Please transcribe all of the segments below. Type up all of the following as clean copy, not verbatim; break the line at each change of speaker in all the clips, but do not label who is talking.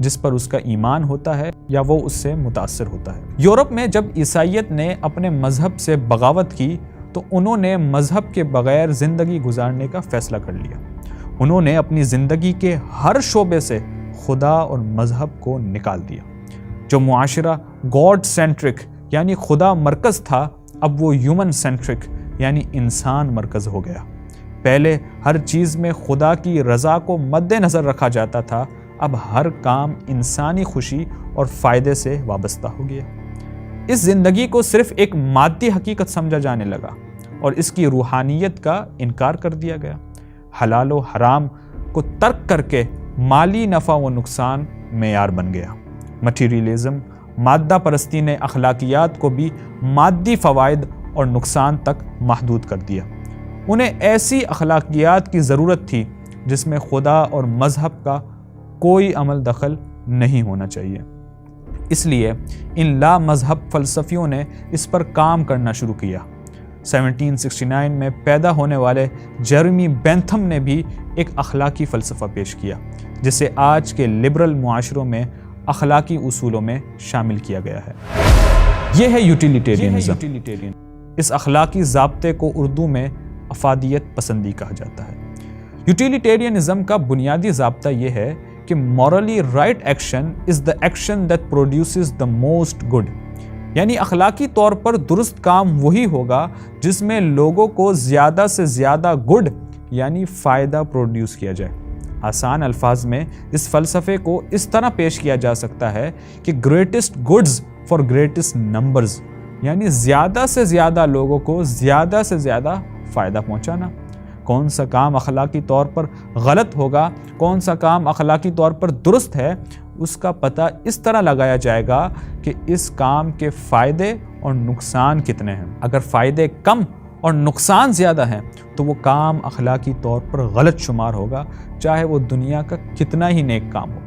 جس پر اس کا ایمان ہوتا ہے یا وہ اس سے متاثر ہوتا ہے۔ یورپ میں جب عیسائیت نے اپنے مذہب سے بغاوت کی تو انہوں نے مذہب کے بغیر زندگی گزارنے کا فیصلہ کر لیا۔ انہوں نے اپنی زندگی کے ہر شعبے سے خدا اور مذہب کو نکال دیا۔ جو معاشرہ گاڈ سینٹرک یعنی خدا مرکز تھا، اب وہ ہیومن سینٹرک یعنی انسان مرکز ہو گیا۔ پہلے ہر چیز میں خدا کی رضا کو مد نظر رکھا جاتا تھا، اب ہر کام انسانی خوشی اور فائدے سے وابستہ ہو گیا۔ اس زندگی کو صرف ایک مادی حقیقت سمجھا جانے لگا اور اس کی روحانیت کا انکار کر دیا گیا۔ حلال و حرام کو ترک کر کے مالی نفع و نقصان معیار بن گیا۔ مٹیریلزم، مادہ پرستی نے اخلاقیات کو بھی مادی فوائد اور نقصان تک محدود کر دیا۔ انہیں ایسی اخلاقیات کی ضرورت تھی جس میں خدا اور مذہب کا کوئی عمل دخل نہیں ہونا چاہیے۔ اس لیے ان لا مذہب فلسفیوں نے اس پر کام کرنا شروع کیا۔ 1769 میں پیدا ہونے والے جیرمی بینتھم نے بھی ایک اخلاقی فلسفہ پیش کیا، جسے آج کے لبرل معاشروں میں اخلاقی اصولوں میں شامل کیا گیا ہے۔ یہ ہے یوٹیلیٹیرینزم۔ اس اخلاقی ضابطے کو اردو میں افادیت پسندی کہا جاتا ہے۔ یوٹیلیٹیرینزم کا بنیادی ضابطہ یہ ہے کہ morally right action is the action that produces the most good، یعنی اخلاقی طور پر درست کام وہی ہوگا جس میں لوگوں کو زیادہ سے زیادہ گڈ یعنی فائدہ پروڈیوس کیا جائے۔ آسان الفاظ میں اس فلسفے کو اس طرح پیش کیا جا سکتا ہے کہ greatest goods for greatest numbers, یعنی زیادہ سے زیادہ لوگوں کو زیادہ سے زیادہ فائدہ پہنچانا۔ کون سا کام اخلاقی طور پر غلط ہوگا، کون سا کام اخلاقی طور پر درست ہے، اس کا پتہ اس طرح لگایا جائے گا کہ اس کام کے فائدے اور نقصان کتنے ہیں۔ اگر فائدے کم اور نقصان زیادہ ہیں تو وہ کام اخلاقی طور پر غلط شمار ہوگا، چاہے وہ دنیا کا کتنا ہی نیک کام ہو۔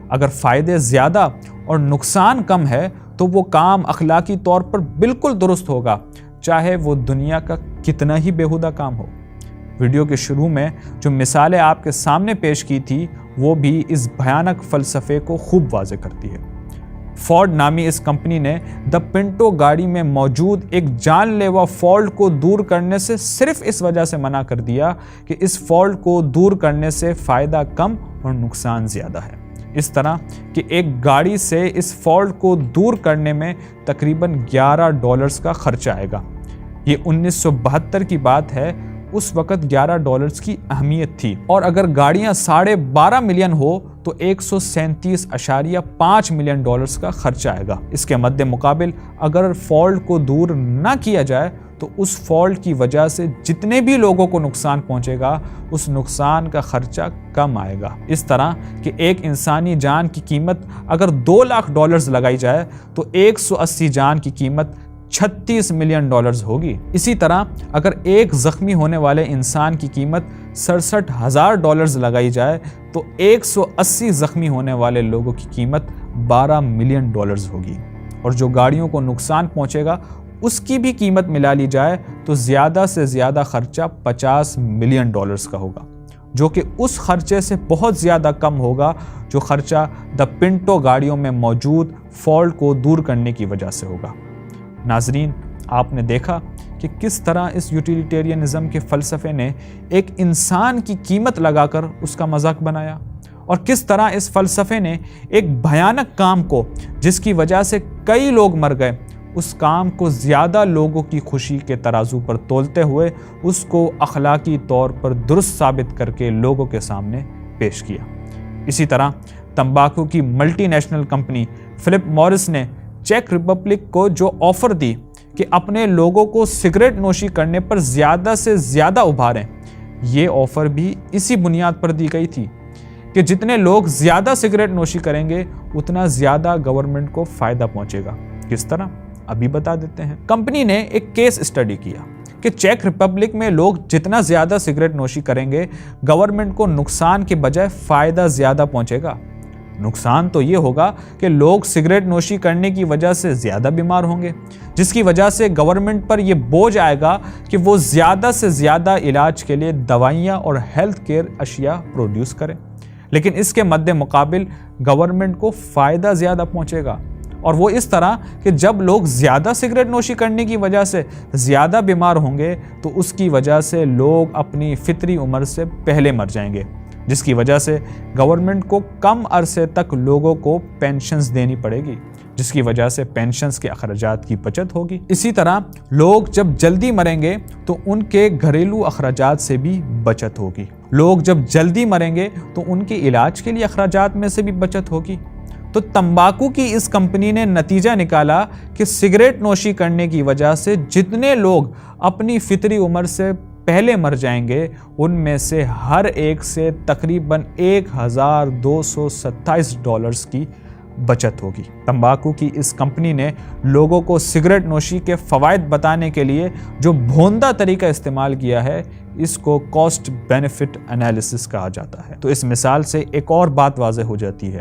اگر فائدے زیادہ اور نقصان کم ہے تو وہ کام اخلاقی طور پر بالکل درست ہوگا، چاہے وہ دنیا کا کتنا ہی بیہودہ کام ہو۔ ویڈیو کے شروع میں جو مثالیں آپ کے سامنے پیش کی تھی وہ بھی اس بھیانک فلسفے کو خوب واضح کرتی ہے۔ فورڈ نامی اس کمپنی نے دا پنٹو گاڑی میں موجود ایک جان لیوا فالٹ کو دور کرنے سے صرف اس وجہ سے منع کر دیا کہ اس فالٹ کو دور کرنے سے فائدہ کم اور نقصان زیادہ ہے۔ اس طرح کہ ایک گاڑی سے اس فالٹ کو دور کرنے میں تقریباً $11 کا خرچہ آئے گا۔ یہ 1972 کی بات ہے، اس وقت $11 کی اہمیت تھی، اور اگر گاڑیاں 12.5 ملین ہو تو $137.5 ملین کا خرچہ آئے گا۔ اس کے مد مقابل اگر فالٹ کو دور نہ کیا جائے تو اس فالٹ کی وجہ سے جتنے بھی لوگوں کو نقصان پہنچے گا اس نقصان کا خرچہ کم آئے گا۔ اس طرح کہ ایک انسانی جان کی قیمت اگر $2 لاکھ لگائی جائے تو 180 جان کی قیمت $36 ملین ہوگی۔ اسی طرح اگر ایک زخمی ہونے والے انسان کی قیمت $67,000 لگائی جائے تو 180 زخمی ہونے والے لوگوں کی قیمت $12 ملین ہوگی، اور جو گاڑیوں کو نقصان پہنچے گا اس کی بھی قیمت ملا لی جائے تو زیادہ سے زیادہ خرچہ $50 ملین کا ہوگا، جو کہ اس خرچے سے بہت زیادہ کم ہوگا جو خرچہ دا پنٹو گاڑیوں میں موجود فالٹ کو دور کرنے کی وجہ سے ہوگا۔ ناظرین، آپ نے دیکھا کہ کس طرح اس یوٹیلیٹیرینزم کے فلسفے نے ایک انسان کی قیمت لگا کر اس کا مذاق بنایا، اور کس طرح اس فلسفے نے ایک بھیانک کام کو جس کی وجہ سے کئی لوگ مر گئے، اس کام کو زیادہ لوگوں کی خوشی کے ترازو پر تولتے ہوئے اس کو اخلاقی طور پر درست ثابت کر کے لوگوں کے سامنے پیش کیا۔ اسی طرح تمباکو کی ملٹی نیشنل کمپنی فلپ مورس نے چیک ریپبلک کو جو آفر دی کہ اپنے لوگوں کو سگریٹ نوشی کرنے پر زیادہ سے زیادہ ابھاریں، یہ آفر بھی اسی بنیاد پر دی گئی تھی کہ جتنے لوگ زیادہ سگریٹ نوشی کریں گے اتنا زیادہ گورنمنٹ کو فائدہ پہنچے گا۔ کس طرح؟ ابھی بتا دیتے ہیں۔ کمپنی نے ایک کیس اسٹڈی کیا کہ چیک ریپبلک میں لوگ جتنا زیادہ سگریٹ نوشی کریں گے گورنمنٹ کو نقصان کے بجائے فائدہ زیادہ پہنچے گا۔ نقصان تو یہ ہوگا کہ لوگ سگریٹ نوشی کرنے کی وجہ سے زیادہ بیمار ہوں گے، جس کی وجہ سے گورنمنٹ پر یہ بوجھ آئے گا کہ وہ زیادہ سے زیادہ علاج کے لیے دوائیاں اور ہیلتھ کیئر اشیاء پروڈیوس کریں۔ لیکن اس کے مد مقابل گورنمنٹ کو فائدہ زیادہ پہنچے گا، اور وہ اس طرح کہ جب لوگ زیادہ سگریٹ نوشی کرنے کی وجہ سے زیادہ بیمار ہوں گے تو اس کی وجہ سے لوگ اپنی فطری عمر سے پہلے مر جائیں گے، جس کی وجہ سے گورنمنٹ کو کم عرصے تک لوگوں کو پینشنز دینی پڑے گی، جس کی وجہ سے پینشنز کے اخراجات کی بچت ہوگی۔ اسی طرح لوگ جب جلدی مریں گے تو ان کے گھریلو اخراجات سے بھی بچت ہوگی، لوگ جب جلدی مریں گے تو ان کے علاج کے لیے اخراجات میں سے بھی بچت ہوگی۔ تو تمباکو کی اس کمپنی نے نتیجہ نکالا کہ سگریٹ نوشی کرنے کی وجہ سے جتنے لوگ اپنی فطری عمر سے پہلے مر جائیں گے ان میں سے ہر ایک سے تقریباً $1227 کی بچت ہوگی۔ تمباکو کی اس کمپنی نے لوگوں کو سگریٹ نوشی کے فوائد بتانے کے لیے جو بھوندا طریقہ استعمال کیا ہے اس کو کاسٹ بینیفٹ انالیسس کہا جاتا ہے۔ تو اس مثال سے ایک اور بات واضح ہو جاتی ہے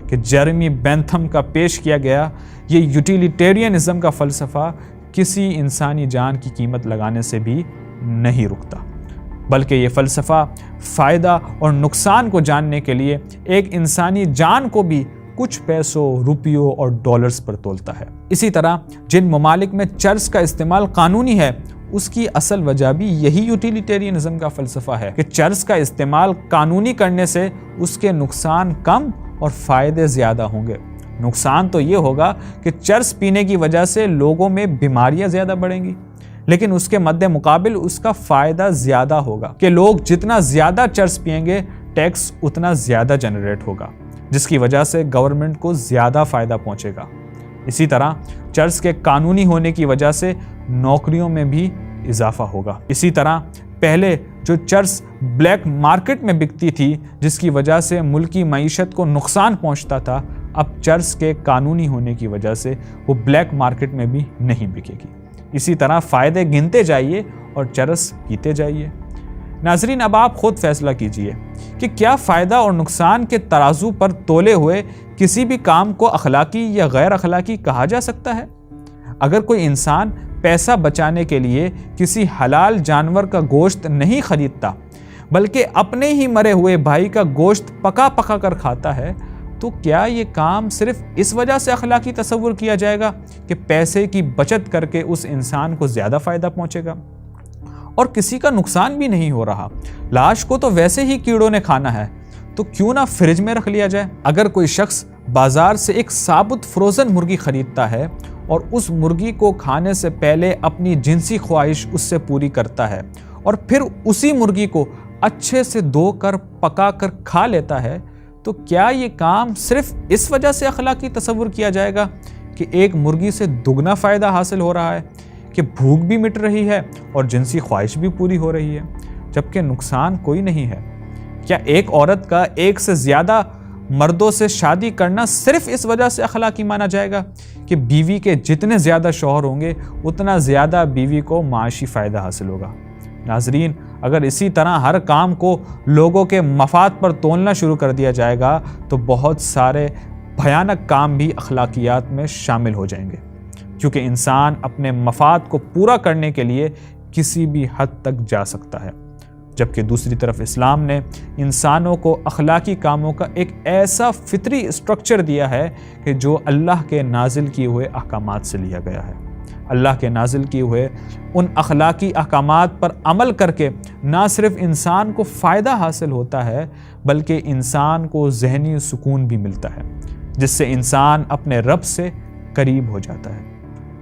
کہ جیرمی بینتھم کا پیش کیا گیا یہ یوٹیلیٹیرینزم کا فلسفہ کسی انسانی جان کی قیمت لگانے سے بھی نہیں رکتا، بلکہ یہ فلسفہ فائدہ اور نقصان کو جاننے کے لیے ایک انسانی جان کو بھی کچھ پیسوں، روپیوں اور ڈالرز پر تولتا ہے۔ اسی طرح جن ممالک میں چرس کا استعمال قانونی ہے اس کی اصل وجہ بھی یہی یوٹیلیٹیرینزم کا فلسفہ ہے کہ چرس کا استعمال قانونی کرنے سے اس کے نقصان کم اور فائدے زیادہ ہوں گے۔ نقصان تو یہ ہوگا کہ چرس پینے کی وجہ سے لوگوں میں بیماریاں زیادہ بڑھیں گی، لیکن اس کے مد مقابل اس کا فائدہ زیادہ ہوگا کہ لوگ جتنا زیادہ چرس پئیں گے ٹیکس اتنا زیادہ جنریٹ ہوگا، جس کی وجہ سے گورنمنٹ کو زیادہ فائدہ پہنچے گا۔ اسی طرح چرس کے قانونی ہونے کی وجہ سے نوکریوں میں بھی اضافہ ہوگا۔ اسی طرح پہلے جو چرس بلیک مارکیٹ میں بکتی تھی جس کی وجہ سے ملکی معیشت کو نقصان پہنچتا تھا، اب چرس کے قانونی ہونے کی وجہ سے وہ بلیک مارکیٹ میں بھی نہیں بکے گی۔ اسی طرح فائدے گنتے جائیے اور چرس پیتے جائیے۔ ناظرین، اب آپ خود فیصلہ کیجئے کہ کیا فائدہ اور نقصان کے ترازو پر تولے ہوئے کسی بھی کام کو اخلاقی یا غیر اخلاقی کہا جا سکتا ہے؟ اگر کوئی انسان پیسہ بچانے کے لیے کسی حلال جانور کا گوشت نہیں خریدتا بلکہ اپنے ہی مرے ہوئے بھائی کا گوشت پکا پکا کر کھاتا ہے تو کیا یہ کام صرف اس وجہ سے اخلاقی تصور کیا جائے گا کہ پیسے کی بچت کر کے اس انسان کو زیادہ فائدہ پہنچے گا اور کسی کا نقصان بھی نہیں ہو رہا؟ لاش کو تو ویسے ہی کیڑوں نے کھانا ہے تو کیوں نہ فریج میں رکھ لیا جائے؟ اگر کوئی شخص بازار سے ایک ثابت فروزن مرغی خریدتا ہے اور اس مرغی کو کھانے سے پہلے اپنی جنسی خواہش اس سے پوری کرتا ہے اور پھر اسی مرغی کو اچھے سے دھو کر پکا کر کھا لیتا ہے تو کیا یہ کام صرف اس وجہ سے اخلاقی تصور کیا جائے گا کہ ایک مرغی سے دگنا فائدہ حاصل ہو رہا ہے، کہ بھوک بھی مٹ رہی ہے اور جنسی خواہش بھی پوری ہو رہی ہے، جبکہ نقصان کوئی نہیں ہے؟ کیا ایک عورت کا ایک سے زیادہ مردوں سے شادی کرنا صرف اس وجہ سے اخلاقی مانا جائے گا کہ بیوی کے جتنے زیادہ شوہر ہوں گے اتنا زیادہ بیوی کو معاشی فائدہ حاصل ہوگا؟ ناظرین، اگر اسی طرح ہر کام کو لوگوں کے مفاد پر تولنا شروع کر دیا جائے گا تو بہت سارے بھیانک کام بھی اخلاقیات میں شامل ہو جائیں گے، کیونکہ انسان اپنے مفاد کو پورا کرنے کے لیے کسی بھی حد تک جا سکتا ہے، جبکہ دوسری طرف اسلام نے انسانوں کو اخلاقی کاموں کا ایک ایسا فطری اسٹرکچر دیا ہے کہ جو اللہ کے نازل کیے ہوئے احکامات سے لیا گیا ہے۔ اللہ کے نازل کیے ہوئے ان اخلاقی احکامات پر عمل کر کے نہ صرف انسان کو فائدہ حاصل ہوتا ہے بلکہ انسان کو ذہنی سکون بھی ملتا ہے، جس سے انسان اپنے رب سے قریب ہو جاتا ہے۔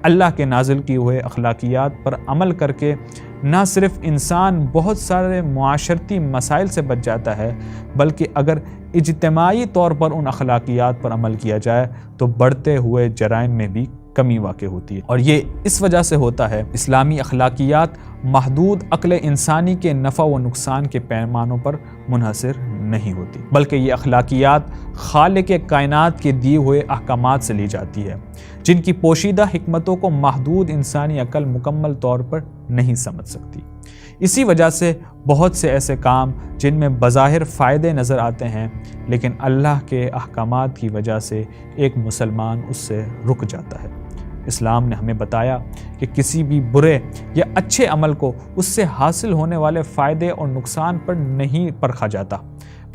اللہ کے نازل کیے ہوئے اخلاقیات پر عمل کر کے نہ صرف انسان بہت سارے معاشرتی مسائل سے بچ جاتا ہے بلکہ اگر اجتماعی طور پر ان اخلاقیات پر عمل کیا جائے تو بڑھتے ہوئے جرائم میں بھی کمی واقع ہوتی ہے، اور یہ اس وجہ سے ہوتا ہے اسلامی اخلاقیات محدود عقل انسانی کے نفع و نقصان کے پیمانوں پر منحصر نہیں ہوتی بلکہ یہ اخلاقیات خالق کائنات کے دیے ہوئے احکامات سے لی جاتی ہے جن کی پوشیدہ حکمتوں کو محدود انسانی عقل مکمل طور پر نہیں سمجھ سکتی۔ اسی وجہ سے بہت سے ایسے کام جن میں بظاہر فائدے نظر آتے ہیں لیکن اللہ کے احکامات کی وجہ سے ایک مسلمان اس سے رک جاتا ہے۔ اسلام نے ہمیں بتایا کہ کسی بھی برے یا اچھے عمل کو اس سے حاصل ہونے والے فائدے اور نقصان پر نہیں پرکھا جاتا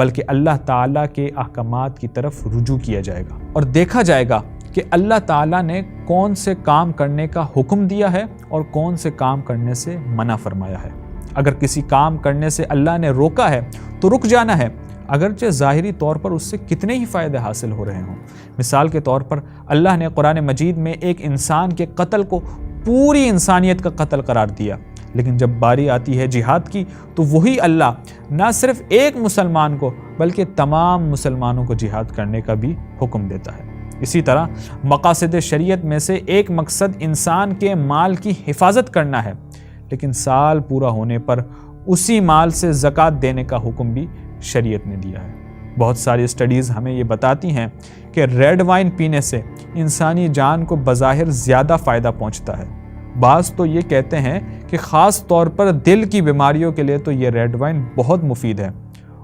بلکہ اللہ تعالیٰ کے احکامات کی طرف رجوع کیا جائے گا اور دیکھا جائے گا کہ اللہ تعالیٰ نے کون سے کام کرنے کا حکم دیا ہے اور کون سے کام کرنے سے منع فرمایا ہے۔ اگر کسی کام کرنے سے اللہ نے روکا ہے تو رک جانا ہے، اگرچہ ظاہری طور پر اس سے کتنے ہی فائدے حاصل ہو رہے ہوں۔ مثال کے طور پر اللہ نے قرآن مجید میں ایک انسان کے قتل کو پوری انسانیت کا قتل قرار دیا، لیکن جب باری آتی ہے جہاد کی تو وہی اللہ نہ صرف ایک مسلمان کو بلکہ تمام مسلمانوں کو جہاد کرنے کا بھی حکم دیتا ہے۔ اسی طرح مقاصد شریعت میں سے ایک مقصد انسان کے مال کی حفاظت کرنا ہے، لیکن سال پورا ہونے پر اسی مال سے زکوٰۃ دینے کا حکم بھی شریعت نے دیا ہے۔ بہت ساری اسٹڈیز ہمیں یہ بتاتی ہیں کہ ریڈ وائن پینے سے انسانی جان کو بظاہر زیادہ فائدہ پہنچتا ہے۔ بعض تو یہ کہتے ہیں کہ خاص طور پر دل کی بیماریوں کے لیے تو یہ ریڈ وائن بہت مفید ہے،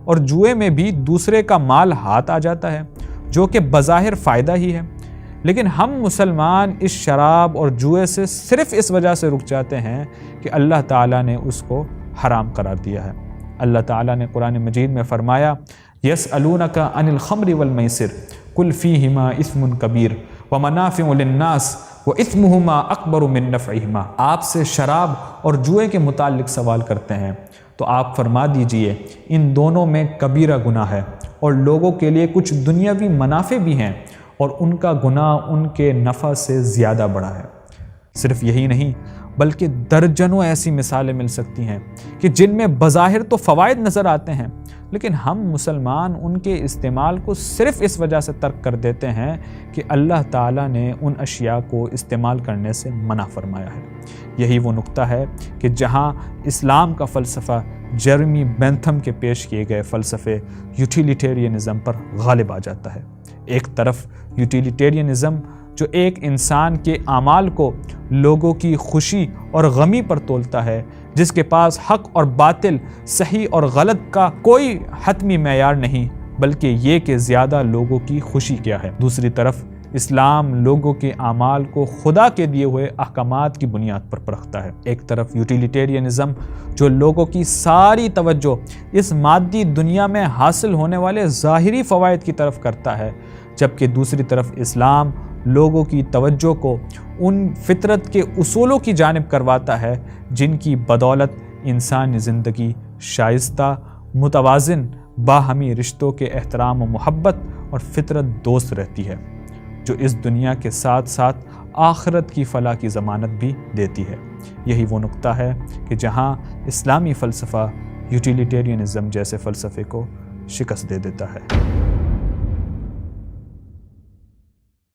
اور جوئے میں بھی دوسرے کا مال ہاتھ آ جاتا ہے جو کہ بظاہر فائدہ ہی ہے، لیکن ہم مسلمان اس شراب اور جوئے سے صرف اس وجہ سے رک جاتے ہیں کہ اللہ تعالیٰ نے اس کو حرام قرار دیا ہے۔ اللہ تعالیٰ نے قرآن مجید میں فرمایا یسألونک عن الخمر والمیسر قل فیہما اسم کبیر ومنافع للناس واسمہما اکبر من نفعہما۔ آپ سے شراب اور جوئے کے متعلق سوال کرتے ہیں تو آپ فرما دیجئے ان دونوں میں کبیرہ گناہ ہے اور لوگوں کے لیے کچھ دنیاوی منافع بھی ہیں، اور ان کا گناہ ان کے نفع سے زیادہ بڑا ہے۔ صرف یہی نہیں بلکہ درجنوں ایسی مثالیں مل سکتی ہیں کہ جن میں بظاہر تو فوائد نظر آتے ہیں، لیکن ہم مسلمان ان کے استعمال کو صرف اس وجہ سے ترک کر دیتے ہیں کہ اللہ تعالیٰ نے ان اشیاء کو استعمال کرنے سے منع فرمایا ہے۔ یہی وہ نقطہ ہے کہ جہاں اسلام کا فلسفہ جیرمی بینتھم کے پیش کیے گئے فلسفے یوٹیلیٹیرینزم پر غالب آ جاتا ہے۔ ایک طرف یوٹیلیٹیرینزم جو ایک انسان کے اعمال کو لوگوں کی خوشی اور غمی پر تولتا ہے، جس کے پاس حق اور باطل، صحیح اور غلط کا کوئی حتمی معیار نہیں، بلکہ یہ کہ زیادہ لوگوں کی خوشی کیا ہے۔ دوسری طرف اسلام لوگوں کے اعمال کو خدا کے دیے ہوئے احکامات کی بنیاد پر پرکھتا ہے۔ ایک طرف یوٹیلیٹیرینزم جو لوگوں کی ساری توجہ اس مادی دنیا میں حاصل ہونے والے ظاہری فوائد کی طرف کرتا ہے، جبکہ دوسری طرف اسلام لوگوں کی توجہ کو ان فطرت کے اصولوں کی جانب کرواتا ہے جن کی بدولت انسانی زندگی شائستہ، متوازن، باہمی رشتوں کے احترام و محبت اور فطرت دوست رہتی ہے، جو اس دنیا کے ساتھ ساتھ آخرت کی فلاح کی ضمانت بھی دیتی ہے۔ یہی وہ نقطہ ہے کہ جہاں اسلامی فلسفہ یوٹیلیٹیرینزم جیسے فلسفے کو شکست دے دیتا ہے۔